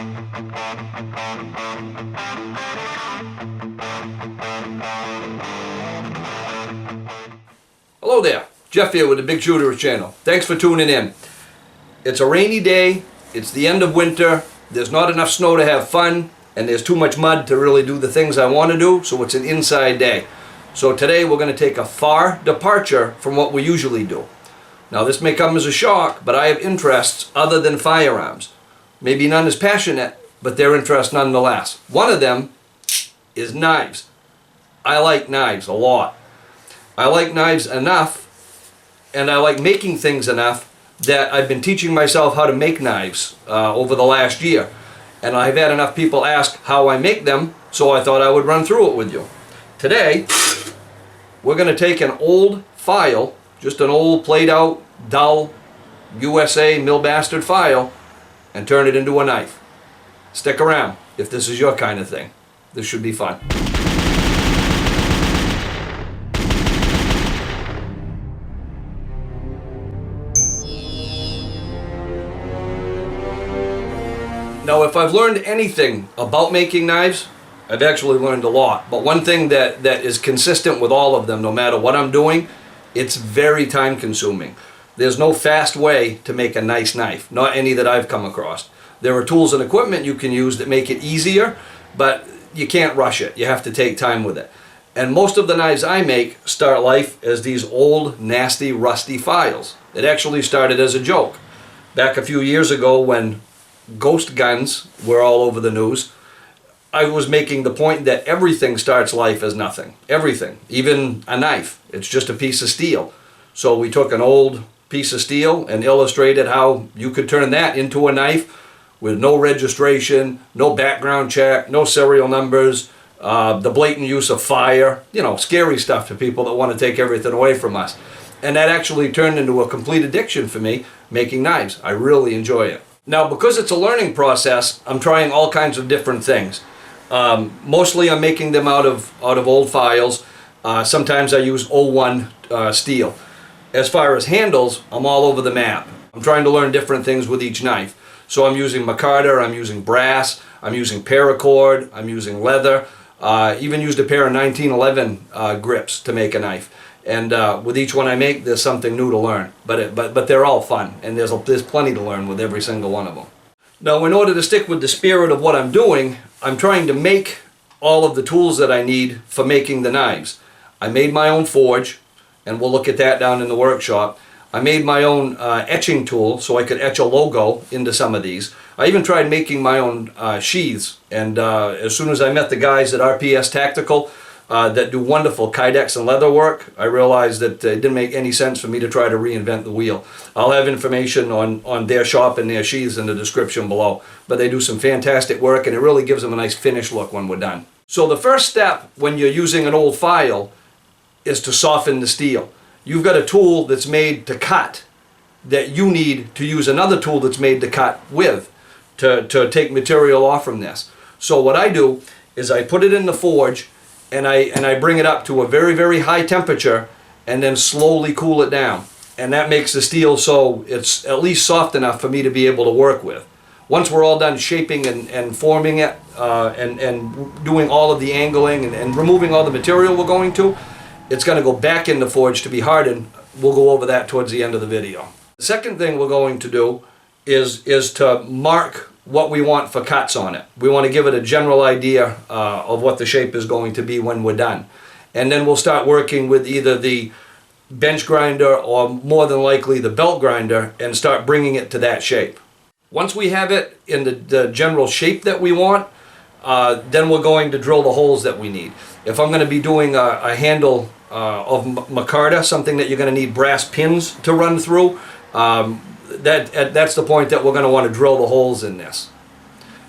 Hello there, Jeff here with the Bigshooterist channel. Thanks for tuning in. It's a rainy day, it's the end of winter, there's not enough snow to have fun, and there's too much mud to really do the things I want to do, so it's an inside day. So today we're going to take a far departure from what we usually do. Now this may come as a shock, but I have interests other than firearms. Maybe none as passionate, but they're interests nonetheless. One of them is knives. I like knives a lot. I like knives enough, and I like making things enough that I've been teaching myself how to make knives over the last year. And I've had enough people ask how I make them, so I thought I would run through it with you. Today, we're going to take an old file, just an old played out, dull, USA mill bastard file, and turn it into a knife. Stick around if this is your kind of thing. This should be fun. Now, if I've learned anything about making knives, I've actually learned a lot. But one thing that is consistent with all of them, no matter what I'm doing, it's very time consuming. There's no fast way to make a nice knife, not any that I've come across. There are tools and equipment you can use that make it easier, but you can't rush it. You have to take time with it. And most of the knives I make start life as these old, nasty, rusty files. It actually started as a joke. Back a few years ago when ghost guns were all over the news, I was making the point that everything starts life as nothing. Everything. Even a knife. It's just a piece of steel. So we took an old piece of steel and illustrated how you could turn that into a knife with no registration, no background check, no serial numbers, the blatant use of fire, you know, scary stuff to people that want to take everything away from us. And that actually turned into a complete addiction for me, making knives. I really enjoy it. Now, because it's a learning process, I'm trying all kinds of different things. Mostly I'm making them out of old files. Sometimes I use O1 steel. As far as handles, I'm all over the map. I'm trying to learn different things with each knife. So I'm using micarta, I'm using brass, I'm using paracord, I'm using leather. Even used a pair of 1911 grips to make a knife. And with each one I make, there's something new to learn. But they're all fun, and there's plenty to learn with every single one of them. Now, in order to stick with the spirit of what I'm doing, I'm trying to make all of the tools that I need for making the knives. I made my own forge, and we'll look at that down in the workshop. I made my own etching tool so I could etch a logo into some of these. I even tried making my own sheaths, and as soon as I met the guys at RPS Tactical that do wonderful kydex and leather work, I realized that it didn't make any sense for me to try to reinvent the wheel. I'll have information on their shop and their sheaths in the description below, but they do some fantastic work, and it really gives them a nice finished look when we're done. So the first step when you're using an old file is to soften the steel. You've got a tool that's made to cut that you need to use another tool that's made to cut with to take material off from this. So what I do is I put it in the forge, and I bring it up to a very, very high temperature and then slowly cool it down. And that makes the steel so it's at least soft enough for me to be able to work with. Once we're all done shaping and forming it and doing all of the angling and removing all the material we're going to, it's going to go back in the forge to be hardened. We'll go over that towards the end of the video. The second thing we're going to do is to mark what we want for cuts on it. We want to give it a general idea of what the shape is going to be when we're done. And then we'll start working with either the bench grinder or more than likely the belt grinder and start bringing it to that shape. Once we have it in the general shape that we want, then we're going to drill the holes that we need. If I'm going to be doing a handle of micarta, something that you're going to need brass pins to run through, that's the point that we're going to want to drill the holes in this.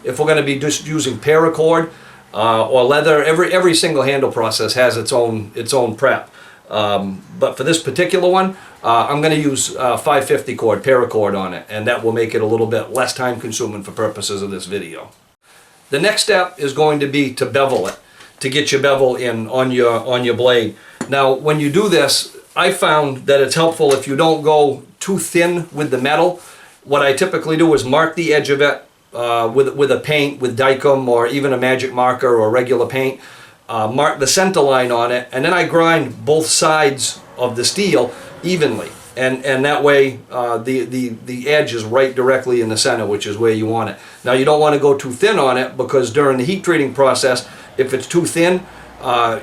If we're going to be just using paracord or leather, every single handle process has its own prep. But for this particular one, I'm going to use 550 cord, paracord on it, and that will make it a little bit less time consuming for purposes of this video. The next step is going to be to bevel it, to get your bevel in on your blade. Now, when you do this, I found that it's helpful if you don't go too thin with the metal. What I typically do is mark the edge of it with a paint, with Dykem or even a magic marker or regular paint, mark the center line on it, and then I grind both sides of the steel evenly. And that way the edge is right directly in the center, which is where you want it. Now you don't want to go too thin on it, because during the heat treating process, if it's too thin,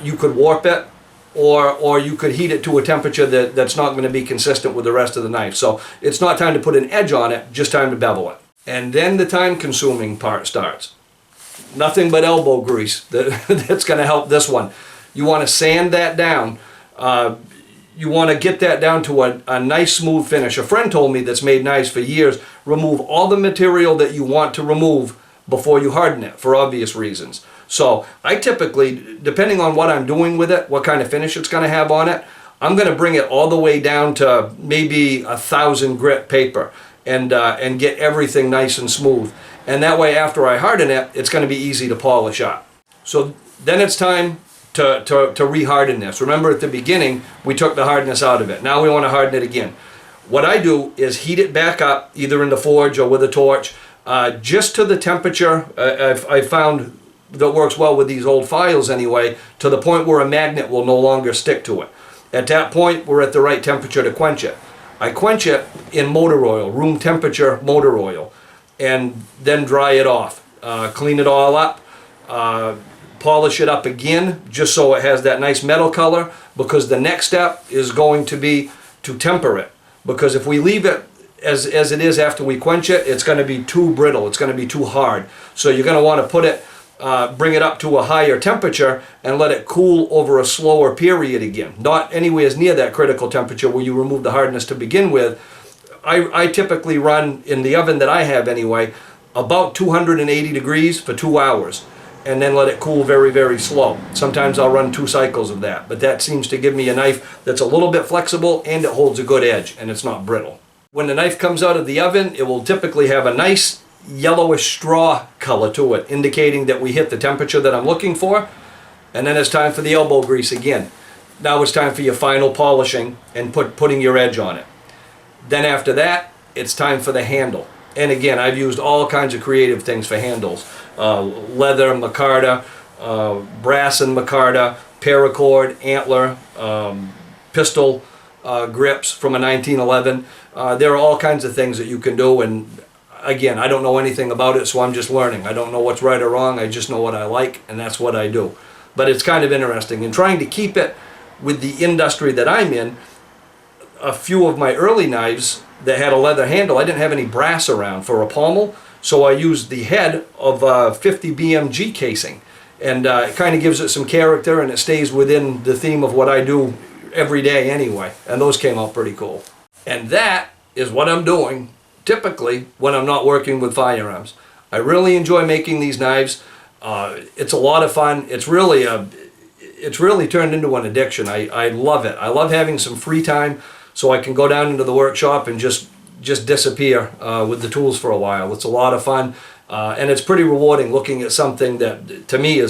you could warp it, or you could heat it to a temperature that's not going to be consistent with the rest of the knife. So it's not time to put an edge on it, just time to bevel it. And then the time consuming part starts. Nothing but elbow grease that's going to help this one. You want to sand that down. You want to get that down to a nice smooth finish. A friend told me that's made knives for years, remove all the material that you want to remove before you harden it, for obvious reasons. So I typically, depending on what I'm doing with it, what kind of finish it's going to have on it, I'm going to bring it all the way down to maybe 1,000 grit paper and get everything nice and smooth. And that way, after I harden it, it's going to be easy to polish up. So then it's time to re-harden this. Remember, at the beginning, we took the hardness out of it. Now we want to harden it again. What I do is heat it back up, either in the forge or with a torch, just to the temperature I've found that works well with these old files anyway, to the point where a magnet will no longer stick to it. At that point, we're at the right temperature to quench it. I quench it in motor oil, room temperature motor oil, and then dry it off. Clean it all up, polish it up again, just so it has that nice metal color, because the next step is going to be to temper it. Because if we leave it as it is after we quench it, it's going to be too brittle, it's going to be too hard. So you're going to want to put it, bring it up to a higher temperature and let it cool over a slower period again. Not anywhere near that critical temperature where you remove the hardness to begin with. I typically run, in the oven that I have anyway, about 280 degrees for 2 hours, and then let it cool very, very slow. Sometimes I'll run 2 cycles of that, but that seems to give me a knife that's a little bit flexible and it holds a good edge and it's not brittle. When the knife comes out of the oven, it will typically have a nice yellowish straw color to it, indicating that we hit the temperature that I'm looking for. And then it's time for the elbow grease again. Now it's time for your final polishing and putting your edge on it. Then after that, it's time for the handle. And again, I've used all kinds of creative things for handles. Leather, micarta, brass and micarta, paracord, antler, pistol grips from a 1911. There are all kinds of things that you can do, and again, I don't know anything about it, so I'm just learning. I don't know what's right or wrong, I just know what I like, and that's what I do. But it's kind of interesting, and trying to keep it with the industry that I'm in. A few of my early knives that had a leather handle, I didn't have any brass around for a pommel, so I used the head of a 50 BMG casing, and it kind of gives it some character, and it stays within the theme of what I do every day anyway, and those came out pretty cool. And that is what I'm doing typically when I'm not working with firearms. I really enjoy making these knives. It's a lot of fun. It's really turned into an addiction. I love it. I love having some free time so I can go down into the workshop and just disappear with the tools for a while. It's a lot of fun, and it's pretty rewarding looking at something that to me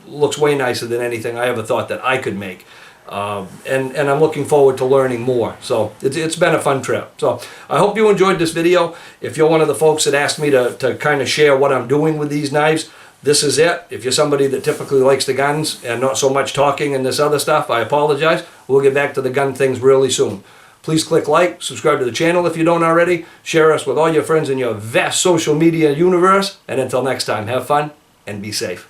looks way nicer than anything I ever thought that I could make. And I'm looking forward to learning more. So it's been a fun trip. So I hope you enjoyed this video. If you're one of the folks that asked me to kind of share what I'm doing with these knives, this is it. If you're somebody that typically likes the guns and not so much talking and this other stuff, I apologize. We'll get back to the gun things really soon. Please click like, subscribe to the channel if you don't already, share us with all your friends in your vast social media universe, and until next time, have fun and be safe.